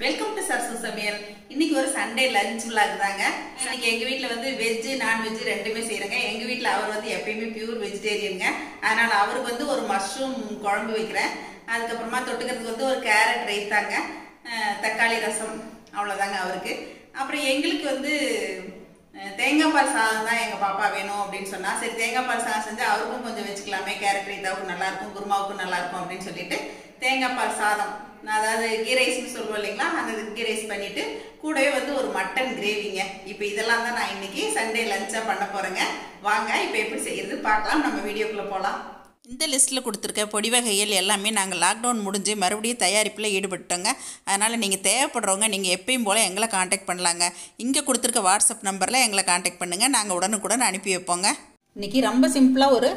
Welcome to Sarasu சமையல். இன்னைக்கு ஒரு சண்டே லஞ்ச் vlog தாங்க. இன்னைக்கு எங்க வீட்ல வந்து வெஜ் நான்வெஜ் ரெண்டுமே செய்யறேங்க. எங்க வீட்ல அவர் வந்து எப்பயுமே பியூர் வெஜிடேரியனுங்க. அதனால அவருக்கு வந்து ஒரு மஷ்ரூம் குழம்பு வைக்கிறேன். அதுக்கப்புறமா தொட்டுக்கிறதுக்கு வந்து ஒரு கேரட் ரைத்தாங்க, தக்காளி ரசம், அவ்வளவுதாங்க அவருக்கு. அப்புறம் எங்களுக்கு வந்து தேங்காய் பால் சாதம் தான் எங்க பாப்பா வேணும் அப்படின்னு சொன்னா, சரி தேங்காய் பால் சாதம் செஞ்சு அவருக்கும் கொஞ்சம் வச்சுக்கலாமே, கேரட் ரைத்தாவுக்கும் நல்லா இருக்கும், குருமாவுக்கும் நல்லா இருக்கும் அப்படின்னு சொல்லிட்டு தேங்காய் பால் சாதம், அதாவது கீ ரைஸ்னு சொல்லுவோம் இல்லைங்களா, அந்த கீ ரைஸ் பண்ணிட்டு கூடவே வந்து ஒரு மட்டன் கிரேவிங்க. இப்போ இதெல்லாம் தான் நான் இன்னைக்கு சண்டே லஞ்சா பண்ண போறேங்க. வாங்க இப்போ எப்படி செய்யறது பார்க்கலாம், நம்ம வீடியோக்குள்ள போகலாம். இந்த லிஸ்ட்டில் கொடுத்துருக்க பொடி வகைகள் எல்லாமே நாங்கள் லாக்டவுன் முடிஞ்சு மறுபடியும் தயாரிப்பில் ஈடுபட்டோங்க. அதனால் நீங்கள் தேவைப்படுறவங்க நீங்கள் எப்பயும் போல் எங்களை காண்டாக்ட் பண்ணலாங்க. இங்கே கொடுத்துருக்க வாட்ஸ்அப் நம்பரில் எங்களை காண்டாக்ட் பண்ணுங்கள், நாங்கள் உடனுக்குடன் அனுப்பி வைப்போங்க. இன்றைக்கி ரொம்ப சிம்பிளாக ஒரு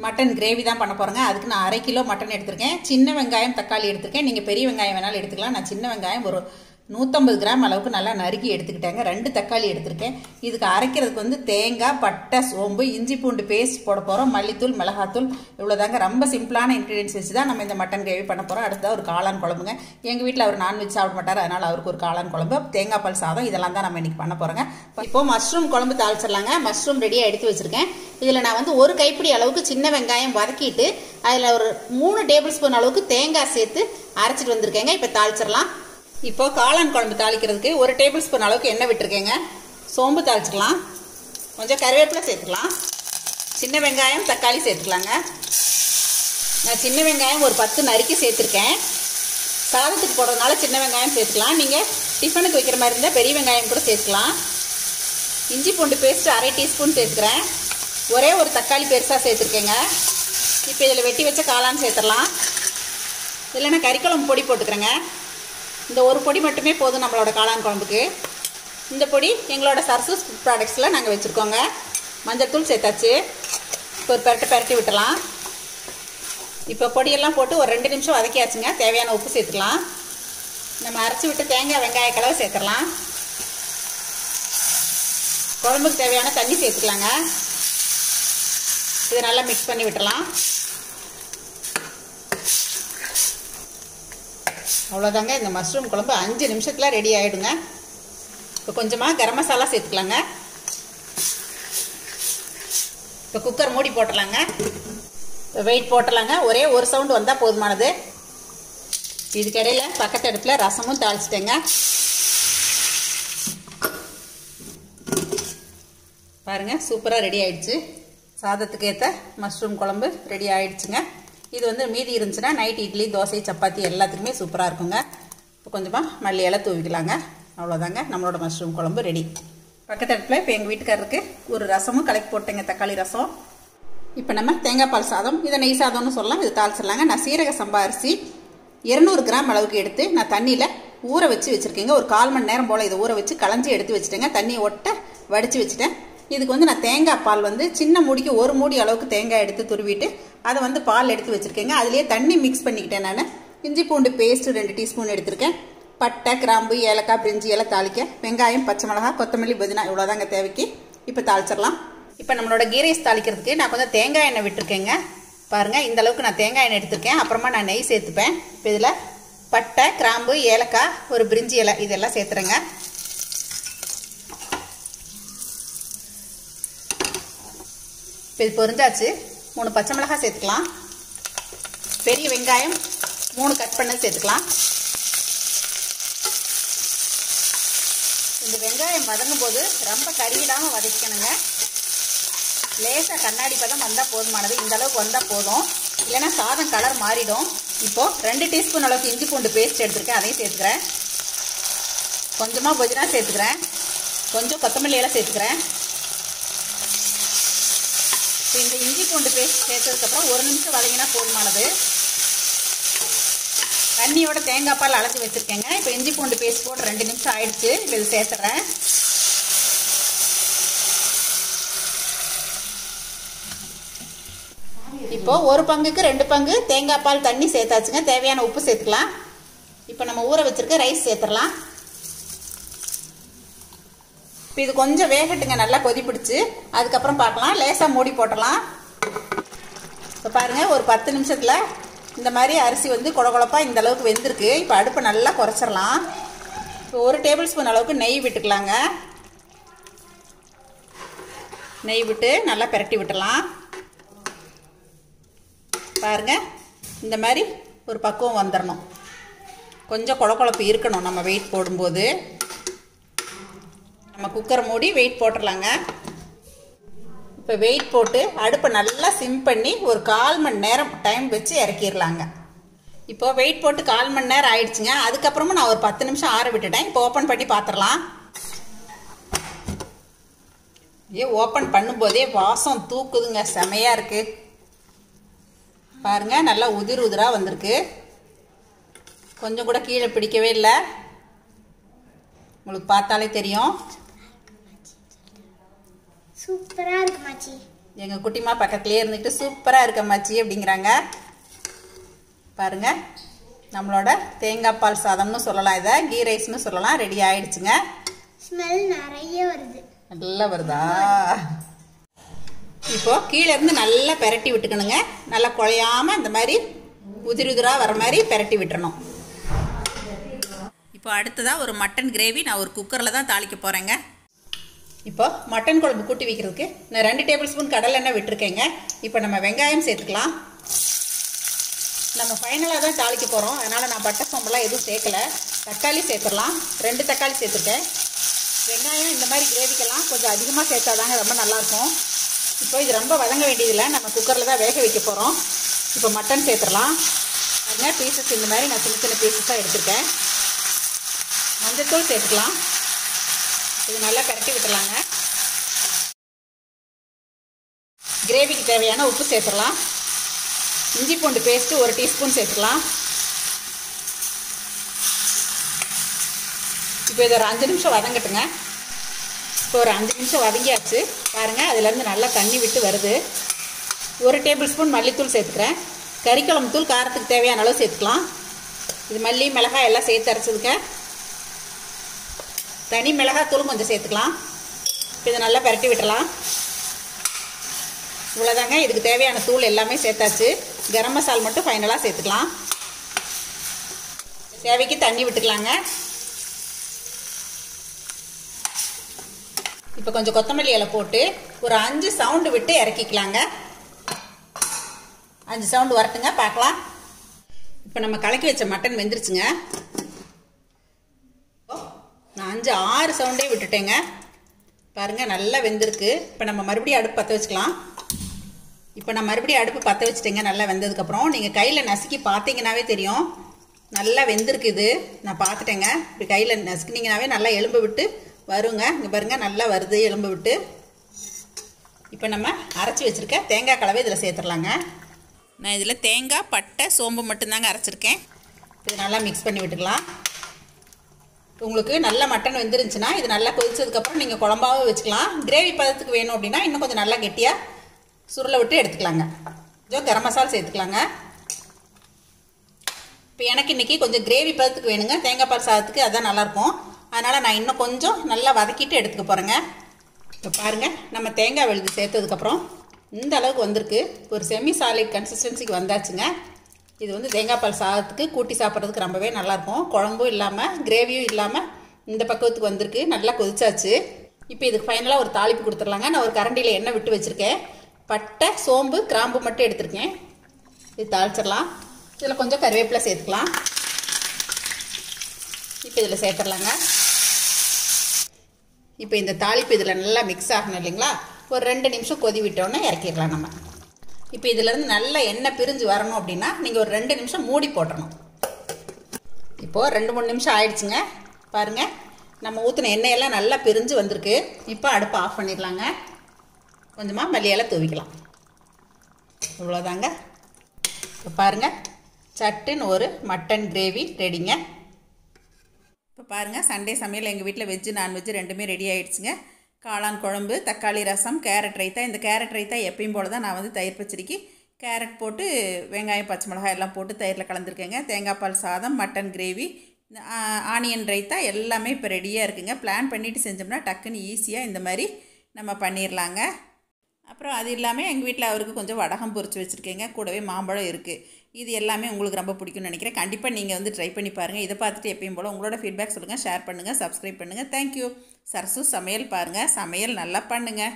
மட்டன் கிரேவி தான் பண்ண போகிறேங்க. அதுக்கு நான் 1/2 கிலோ மட்டன் எடுத்திருக்கேன். சின்ன வெங்காயம் தக்காளி எடுத்திருக்கேன். நீங்கள் பெரிய வெங்காயம் வேணாலும் எடுத்துக்கலாம். நான் சின்ன வெங்காயம் ஒரு 150 கிராம் அளவுக்கு நல்லா நறுக்கி எடுத்துக்கிட்டேங்க. 2 தக்காளி எடுத்திருக்கேன். இதுக்கு அரைக்கிறதுக்கு வந்து தேங்காய், பட்டை, சோம்பு, இஞ்சி பூண்டு பேஸ்ட் போட போகிறோம். மல்லித்தூள், மிளகாத்தூள், இவ்வளோதாங்க. ரொம்ப சிம்பிளான இன்க்ரீடியன்ஸ் வச்சு தான் நம்ம இந்த மட்டன் கிரேவி பண்ண போகிறோம். அடுத்ததாக ஒரு காளான் குழம்புங்க. எங்கள் வீட்டில் அவர் நான்வெஜ் சாப்பிட மாட்டார், அதனால் அவருக்கு ஒரு காளான் குழம்பு, தேங்காய் பால் சாதம், இதெல்லாம் தான் நம்ம இன்னைக்கு பண்ண போகிறோங்க. இப்போது மஷ்ரூம் குழம்பு தாளிச்சிடலாங்க. மஷ்ரூம் ரெடியாக எடுத்து வச்சுருக்கேன். இதில் நான் வந்து ஒரு கைப்பிடி அளவுக்கு சின்ன வெங்காயம் வதக்கிட்டு அதில் ஒரு 3 டேபிள் ஸ்பூன் அளவுக்கு தேங்காய் சேர்த்து அரைச்சிட்டு வந்திருக்கேங்க. இப்போ தாளிச்சிடலாம். இப்போ காளான் குழம்பு தாளிக்கிறதுக்கு 1 டேபிள் ஸ்பூன் அளவுக்கு எண்ணெய் விட்டுருக்கேங்க. சோம்பு தாளிச்சிக்கலாம், கொஞ்சம் கருவேப்பிலை சேர்த்துக்கலாம், சின்ன வெங்காயம் தக்காளி சேர்த்துக்கலாங்க. நான் சின்ன வெங்காயம் ஒரு 10 நறுக்கி சேர்த்துருக்கேன். சாதத்துக்கு போடுறதுனால சின்ன வெங்காயம் சேர்த்துக்கலாம். நீங்கள் டிஃபனுக்கு வைக்கிற மாதிரி இருந்தால் பெரிய வெங்காயம் கூட சேர்த்துக்கலாம். இஞ்சி பூண்டு பேஸ்ட் 1/2 டீஸ்பூன் சேர்த்துக்கிறேன். ஒரே ஒரு தக்காளி பெருசாக சேர்த்துருக்கேங்க. இப்போ இதில் வெட்டி வச்ச காளான் சேர்த்துடலாம். இல்லைன்னா கறிக்குழம்பு பொடி போட்டுக்கிறேங்க. இந்த ஒரு பொடி மட்டுமே போதும் நம்மளோட காளான் குழம்புக்கு. இந்த பொடி எங்களோட சரசு ப்ராடக்ட்ஸில் நாங்கள் வச்சுருக்கோங்க. மஞ்சள் தூள் சேர்த்தாச்சு. இப்போ ஒரு பெரட்டி விட்டுலாம். இப்போ பொடியெல்லாம் போட்டு ஒரு 2 நிமிஷம் வதக்கியாச்சுங்க. தேவையான உப்பு சேர்த்துக்கலாம். நம்ம அரைச்சி விட்டு தேங்காய் வெங்காய கலவை சேர்த்துடலாம். குழம்புக்கு தேவையான தண்ணி சேர்த்துக்கலாங்க. இதை நல்லா மிக்ஸ் பண்ணி விட்டுலாம். அவ்வளோதாங்க, இந்த மஷ்ரூம் குழம்பு 5 நிமிஷத்தில் ரெடி ஆகிடுங்க. இப்போ கொஞ்சமாக கரம் மசாலா சேர்த்துக்கலாங்க. இப்போ குக்கர் மூடி போட்டுடலாங்க. இப்போ வெயிட் போட்டுடலாங்க. ஒரே ஒரு சவுண்டு வந்தால் போதுமானது. இதுக்கிடையில் பக்கத்து அடுப்பில் ரசமும் தாளிச்சிட்டேங்க. பாருங்கள், சூப்பராக ரெடி ஆயிடுச்சு. சாதத்துக்கு ஏற்ற மஷ்ரூம் குழம்பு ரெடி ஆயிடுச்சுங்க. இது வந்து மீதி இருந்துச்சுன்னா நைட் இட்லி, தோசை, சப்பாத்தி எல்லாத்துக்குமே சூப்பராக இருக்குங்க. இப்போ கொஞ்சமாக மல்லி இலை தூவிக்கலாங்க. அவ்வளோதாங்க, நம்மளோட மஷ்ரூம் குழம்பு ரெடி. பக்கத்து இடத்துல இப்போ எங்கள் வீட்டுக்காரருக்கு ஒரு ரசமும் கலக்கி போட்டேங்க, தக்காளி ரசம். இப்போ நம்ம தேங்காய் பால் சாதம், இதை நெய் சாதம்னு சொல்லலாம், இது தாளிச்சிடலாங்க. நான் சீரக சம்பா அரிசி 200 கிராம் அளவுக்கு எடுத்து நான் தண்ணியில் ஊற வச்சுருக்கேங்க. ஒரு 1/4 மணி நேரம் போல் இதை ஊற வச்சு களைஞ்சி எடுத்து வச்சுட்டேங்க. தண்ணியை ஒட்ட வடித்து வச்சுட்டேன். இதுக்கு வந்து நான் தேங்காய் பால் வந்து சின்ன மூடிக்கு 1 மூடி அளவுக்கு தேங்காய் எடுத்து துருவிட்டு அதை வந்து பால் எடுத்து வச்சுருக்கேங்க. அதுலேயே தண்ணி மிக்ஸ் பண்ணிக்கிட்டேன். நான் இஞ்சி பூண்டு பேஸ்ட் 2 டீஸ்பூன் எடுத்திருக்கேன். பட்டை, கிராம்பு, ஏலக்காய், பிரிஞ்சி இலை தாளிக்க, வெங்காயம், பச்சை மிளகாய், கொத்தமல்லி, புதினா, இவ்வளோதாங்க தேவைக்கு. இப்போ தாளிச்சிடலாம். இப்போ நம்மளோட கீ ரைஸ் தாளிக்கிறதுக்கு நான் கொஞ்சம் தேங்காய் எண்ணெய் விட்டுருக்கேங்க. பாருங்கள், இந்த அளவுக்கு நான் தேங்காய் எண்ணெய் எடுத்திருக்கேன். அப்புறமா நான் நெய் சேர்த்துப்பேன். இப்போ இதில் பட்டை, கிராம்பு, ஏலக்காய், ஒரு பிரிஞ்சி இலை இதெல்லாம் சேர்த்துறேங்க. இப்போ இது பொரிஞ்சாச்சு. 3 பச்சை மிளகாய் சேர்த்துக்கலாம். பெரிய வெங்காயம் 3 கட் பண்ணி சேர்த்துக்கலாம். இந்த வெங்காயம் வதங்கும் போது ரொம்ப கறியிடாமல் வதக்கணுங்க. லேசாக கண்ணாடி பதம் வந்தால் போதுமானது. இந்த அளவுக்கு வந்தால் போதும், இல்லைன்னா சாதம் கலர் மாறிடும். இப்போது 2 டீஸ்பூன் அளவுக்கு இஞ்சி பூண்டு பேஸ்ட் எடுத்துருக்கேன், அதையும் சேர்த்துக்கிறேன். கொஞ்சமாக புதினா சேர்த்துக்கிறேன். கொஞ்சம் கொத்தமல்லி இலை சேர்த்துக்கிறேன். இந்த இஞ்சி பூண்டு பேஸ்ட் சேர்த்ததுக்கப்புறம் 1 நிமிஷம் வதங்கினா போதுமானது. தண்ணியோட தேங்காய் பால் அலசி வச்சுருக்கேங்க. இப்போ இஞ்சி பூண்டு பேஸ்ட் போட்டு 2 நிமிஷம் ஆயிடுச்சு. இப்போ இது சேர்த்துறேன். இப்போ 1 பங்குக்கு 2 பங்கு தேங்காய் பால் தண்ணி சேர்த்தாச்சுங்க. தேவையான உப்பு சேர்த்துக்கலாம். இப்போ நம்ம ஊற வச்சிருக்க ரைஸ் சேர்த்துடலாம். இப்போ இது கொஞ்சம் வேகட்டுங்க, நல்லா கொதி பிடிச்சி, அதுக்கப்புறம் பார்க்கலாம். லேசாக மூடி போட்டலாம். இப்போ பாருங்கள், ஒரு 10 நிமிஷத்தில் இந்த மாதிரி அரிசி வந்து கொழ கொழப்பாக இந்த அளவுக்கு வெந்திருக்கு. இப்போ அடுப்பை நல்லா குறைச்சிடலாம். இப்போ 1 டேபிள் ஸ்பூன் அளவுக்கு நெய் விட்டுக்கலாங்க. நெய் விட்டு நல்லா பிரட்டி விட்டுலாம். பாருங்கள், இந்த மாதிரி ஒரு பக்குவம் வந்துடணும். கொஞ்சம் கொழப்பு இருக்கணும். நம்ம வெயிட் போடும்போது நம்ம குக்கரை மூடி வெயிட் போட்டுடலாங்க. இப்போ வெயிட் போட்டு அடுப்பை நல்லா சிம் பண்ணி ஒரு 1/4 மணி நேரம் டைம் வச்சு இறக்கிடலாங்க. இப்போ வெயிட் போட்டு 1/4 மணி நேரம் ஆயிடுச்சுங்க. அதுக்கப்புறமா நான் ஒரு 10 நிமிஷம் ஆற விட்டுட்டேன். இப்போ ஓப்பன் பண்ணி பார்த்துடலாம். ஓப்பன் பண்ணும்போதே வாசம் தூக்குதுங்க, செமையாக இருக்குது. பாருங்கள், நல்லா உதிர் உதிராக வந்திருக்கு. கொஞ்சம் கூட கீழே பிடிக்கவே இல்லை. உங்களுக்கு பார்த்தாலே தெரியும். சூப்பராக இருக்கு மாச்சி. எங்கள் குட்டிமா பக்கத்துலேயே இருந்துக்கிட்டு சூப்பராக இருக்க மாச்சி அப்படிங்கிறாங்க. பாருங்கள், நம்மளோட தேங்காய் பால் சாதம்னு சொல்லலாம், இதை கீ ரைஸ்னு சொல்லலாம். ரெடி ஆயிடுச்சுங்க. ஸ்மெல் நிறைய வருது. நல்லா வருதா? இப்போ கீழே இருந்து நல்லா பெரட்டி விட்டுக்கணுங்க. நல்லா குழையாமல் இந்த மாதிரி உதிரி உதிராக வர மாதிரி பெரட்டி விட்டுறணும். இப்போ அடுத்ததாக ஒரு மட்டன் கிரேவி நான் ஒரு குக்கரில் தான் தாளிக்க போகிறேங்க. இப்போ மட்டன் குழம்பு கூட்டி வைக்கிறதுக்கு நான் 2 டேபிள் ஸ்பூன் கடலை எண்ணெய் விட்டுருக்கேங்க. இப்போ நம்ம வெங்காயம் சேர்த்துக்கலாம். நம்ம ஃபைனலாக தான் தாளிக்க போகிறோம், அதனால் நான் பட்டை சோம்பெல்லாம் எதுவும் சேர்க்கலை. தக்காளி சேர்த்துடலாம். 2 தக்காளி சேர்த்துருக்கேன். வெங்காயம் இந்த மாதிரி கிரேவிக்கெல்லாம் கொஞ்சம் அதிகமாக சேர்த்தாதாங்க ரொம்ப நல்லாயிருக்கும். இப்போ இது ரொம்ப வதங்க வேண்டியதில்லை, நம்ம குக்கரில் தான் வேக வைக்க போகிறோம். இப்போ மட்டன் சேர்த்துடலாம். அதுங்க பீசஸ் இந்த மாதிரி நான் சின்ன சின்ன பீசஸாக எடுத்துருக்கேன். மஞ்சத்தூள் சேர்த்துக்கலாம். இது நல்லா பரட்டி விட்டுலாங்க. கிரேவிக்கு தேவையான உப்பு சேர்த்துடலாம். இஞ்சி பூண்டு பேஸ்ட்டு 1 டீஸ்பூன் சேர்த்துக்கலாம். இப்போ இதை ஒரு 5 நிமிஷம் வதங்கட்டுங்க. இப்போ ஒரு 5 நிமிஷம் வதங்கியாச்சு. பாருங்கள், அதுலேருந்து நல்லா தண்ணி விட்டு வருது. 1 டேபிள் ஸ்பூன் மல்லித்தூள் சேர்த்துக்கிறேன். கறிக்குழம்பு தூள் காரத்துக்கு தேவையான அளவு சேர்த்துக்கலாம். இது மல்லி மிளகாய் எல்லாம் சேர்த்து அரைச்சிருக்கேன். தனி மிளகாத்தூளும் கொஞ்சம் சேர்த்துக்கலாம். இதை நல்லா பரட்டி விட்டுலாம். இவ்வளோதாங்க, இதுக்கு தேவையான தூள் எல்லாமே சேர்த்தாச்சு. கரம் மசாலா மட்டும் ஃபைனலாக சேர்த்துக்கலாம். தேவைக்கு தண்ணி விட்டுக்கலாங்க. இப்போ கொஞ்சம் கொத்தமல்லி இலை போட்டு ஒரு 5 சவுண்டு விட்டு இறக்கிக்கலாங்க. 5 சவுண்டு வரட்டுங்க, பார்க்கலாம். இப்போ நம்ம கலக்கி வச்ச மட்டன் வெந்துருச்சுங்க. நான் 5-6 சவுண்டே விட்டுட்டேங்க. பாருங்கள், நல்லா வெந்திருக்கு. இப்போ நம்ம மறுபடியும் அடுப்பு பற்ற வச்சுக்கலாம். இப்போ நான் மறுபடியும் அடுப்பு பற்ற வச்சுட்டேங்க. நல்லா வெந்ததுக்கப்புறம் நீங்கள் கையில் நசுக்கி பார்த்தீங்கன்னாவே தெரியும், நல்லா வெந்திருக்கு. இது நான் பார்த்துட்டேங்க. இப்படி கையில் நசுக்கினீங்கன்னாவே நல்லா எலும்பு விட்டு வருங்க. இங்கே பாருங்கள், நல்லா வருது எலும்பு விட்டு. இப்போ நம்ம அரைச்சி வச்சுருக்க தேங்காய் கலவை இதில் சேர்த்துடலாங்க. நான் இதில் தேங்காய், பட்டை, சோம்பு மட்டும்தாங்க அரைச்சிருக்கேன். இது நல்லா மிக்ஸ் பண்ணி விட்டுக்கலாம். உங்களுக்கு நல்ல மட்டன் வெந்துருந்துச்சுன்னா இது நல்லா கொதிச்சதுக்கப்புறம் நீங்கள் குழம்பாவும் வச்சுக்கலாம். கிரேவி பதத்துக்கு வேணும் அப்படின்னா இன்னும் கொஞ்சம் நல்லா கெட்டியாக சுருளை விட்டு எடுத்துக்கலாங்க. கொஞ்சம் கரம் மசாலா சேர்த்துக்கலாங்க. இப்போ எனக்கு இன்றைக்கி கொஞ்சம் கிரேவி பதத்துக்கு வேணுங்க. தேங்காய் பால் சாதத்துக்கு அதுதான் நல்லாயிருக்கும். அதனால் நான் இன்னும் கொஞ்சம் நல்லா வதக்கிட்டு எடுத்துக்க போகிறேங்க. இப்போ பாருங்கள், நம்ம தேங்காய் விழுது சேர்த்ததுக்கப்புறம் இந்த அளவுக்கு வந்திருக்கு. ஒரு செமி சாலிட் கன்சிஸ்டன்சிக்கு வந்தாச்சுங்க. இது வந்து தேங்காய் பால் சாதத்துக்கு கூட்டி சாப்பிட்றதுக்கு ரொம்பவே நல்லாயிருக்கும். குழம்பும் இல்லாமல் கிரேவியும் இல்லாமல் இந்த பக்குவத்துக்கு வந்திருக்கு. நல்லா கொதிச்சாச்சு. இப்போ இதுக்கு ஃபைனலாக ஒரு தாளிப்பு கொடுத்துடலாங்க. நான் ஒரு கரண்டியில் எண்ணெய் விட்டு வச்சுருக்கேன். பட்டை, சோம்பு, கிராம்பு மட்டும் எடுத்துருக்கேன். இது தாளிச்சிடலாம். இதில் கொஞ்சம் கருவேப்பிலை சேர்த்துக்கலாம். இப்போ இதில் சேர்த்துடலாங்க. இப்போ இந்த தாளிப்பு இதில் நல்லா மிக்ஸ் ஆகணும் இல்லைங்களா? ஒரு 2 நிமிஷம் கொதி விட்டோன்னே இறக்கிடலாம் நம்ம. இப்போ இதிலேருந்து நல்ல எண்ணெய் பிரிஞ்சு வரணும் அப்படின்னா நீங்கள் ஒரு 2 நிமிஷம் மூடி போட்டுறணும். இப்போது 2-3 நிமிஷம் ஆயிடுச்சுங்க. பாருங்கள், நம்ம ஊற்றின எண்ணெயெல்லாம் நல்லா பிரிஞ்சு வந்திருக்கு. இப்போ அடுப்பை ஆஃப் பண்ணிடலாங்க. கொஞ்சமாக மல்லியெல்லாம் தூவிக்கலாம். இவ்வளோதாங்க. இப்போ பாருங்கள், சட்டுன்னு ஒரு மட்டன் கிரேவி ரெடிங்க. இப்போ பாருங்கள், சண்டே சமையல் எங்கள் வீட்டில் வெஜ்ஜு நான்வெஜ்ஜு ரெண்டுமே ரெடி ஆகிடுச்சுங்க. காளான் குழம்பு, தக்காளி ரசம், கேரட் ரைத்தா. இந்த கேரட் ரைத்தா எப்பயும் போல் தான் நான் வந்து தயிர் பச்சடிக்கு கேரட் போட்டு வெங்காயம், பச்சை மிளகாய் எல்லாம் போட்டு தயிரில் கலந்துருக்கேங்க. தேங்காய் பால் சாதம், மட்டன் கிரேவி, ஆனியன் ரைத்தா எல்லாமே இப்போ ரெடியாக இருக்குங்க. பிளான் பண்ணிவிட்டு செஞ்சோம்னா டக்குன்னு ஈஸியாக இந்த மாதிரி நம்ம பண்ணிடலாங்க. அப்புறம் அது இல்லாமல் எங்கள் வீட்டில் அவருக்கு கொஞ்சம் வடகம் பொரிச்சு வச்சுருக்கேங்க. கூடவே மாம்பழம் இருக்குது. இது எல்லாமே உங்களுக்கு ரொம்ப பிடிக்கும்னு நினைக்கிறேன். கண்டிப்பாக நீங்கள் வந்து ட்ரை பண்ணி பாருங்கள். இதை பார்த்துட்டு எப்பயும் போல் உங்களோட ஃபீட்பேக் சொல்லுங்கள், ஷேர் பண்ணுங்கள், சப்ஸ்கிரைப் பண்ணுங்கள். தேங்க்யூ. சரசு சமையல் பாருங்கள், சமையல் நல்லா பண்ணுங்கள்.